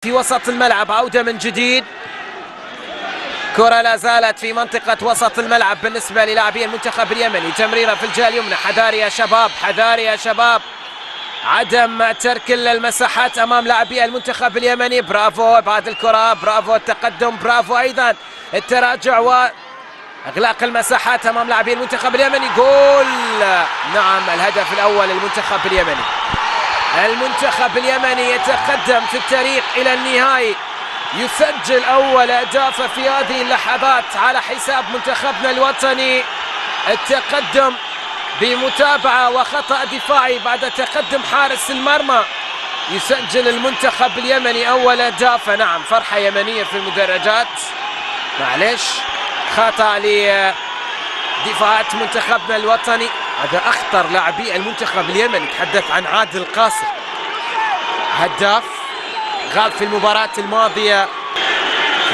في وسط الملعب، عودة من جديد. كرة لا زالت في منطقة وسط الملعب بالنسبة للاعبي المنتخب اليمني. تمريرة في الجهة اليمنى. حذاري يا شباب، حذاري يا شباب، عدم ترك المساحات امام لاعبي المنتخب اليمني. برافو ابعاد الكرة، برافو التقدم، برافو ايضا التراجع واغلاق المساحات امام لاعبي المنتخب اليمني. جول! نعم، الهدف الاول للمنتخب اليمني. المنتخب اليمني يتقدم في التاريخ الى النهائي، يسجل اول اهداف في هذه اللحظات على حساب منتخبنا الوطني. التقدم بمتابعة وخطأ دفاعي بعد تقدم حارس المرمى، يسجل المنتخب اليمني أول أهداف. نعم، فرحة يمنية في المدرجات. معلش، خطأ لدفاعات منتخبنا الوطني. هذا أخطر لاعبي المنتخب اليمني، تحدث عن عادل قاسم، هداف غاب في المباراة الماضية.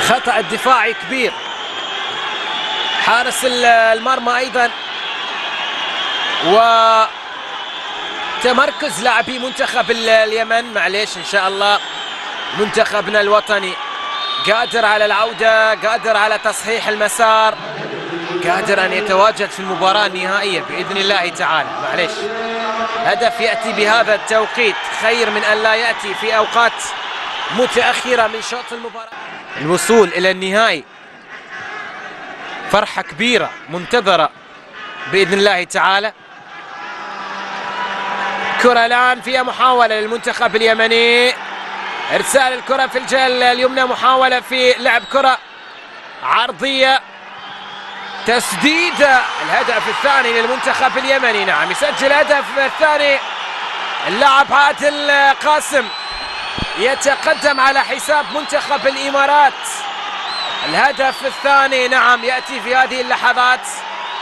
خطأ الدفاعي كبير. حارس المرمى أيضا، وتمركز لاعبي منتخب اليمن. معليش، ان شاء الله منتخبنا الوطني قادر على العودة، قادر على تصحيح المسار، قادر ان يتواجد في المباراة النهائية بإذن الله تعالى. معليش، هدف يأتي بهذا التوقيت خير من ان لا يأتي في اوقات متأخرة من شوط المباراة. الوصول الى النهائي فرحة كبيرة منتظرة بإذن الله تعالى. كرة الآن فيها محاولة للمنتخب اليمني، إرسال الكرة في الجهة اليمنى، محاولة في لعب كرة عرضية، تسديدة. الهدف الثاني للمنتخب اليمني. نعم، يسجل الهدف الثاني اللاعب عادل قاسم، يتقدم على حساب منتخب الإمارات. الهدف الثاني نعم يأتي في هذه اللحظات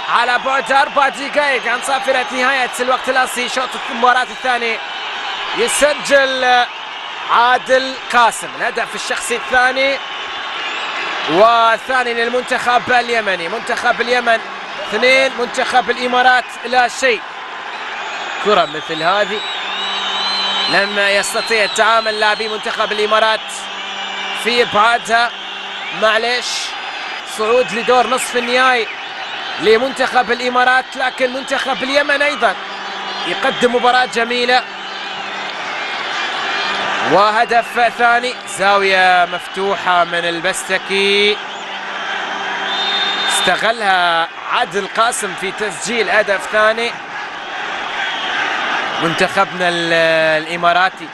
على بعد 4 دقائق عن صافرة نهاية الوقت الأصلي شوط المباراة الثاني. يسجل عادل قاسم الهدف الشخصي الثاني، والثاني للمنتخب اليمني. منتخب اليمن 2، منتخب الإمارات لا شيء. كرة مثل هذه لم يستطيع التعامل لاعبي منتخب الإمارات في إبعادها. معليش، صعود لدور نصف النهائي لمنتخب الإمارات، لكن منتخب اليمن أيضا يقدم مباراة جميلة. وهدف ثاني، زاوية مفتوحة من البستكي، استغلها عادل قاسم في تسجيل هدف ثاني. منتخبنا الإماراتي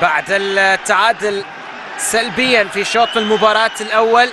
بعد التعادل سلبيا في شوط المباراة الأول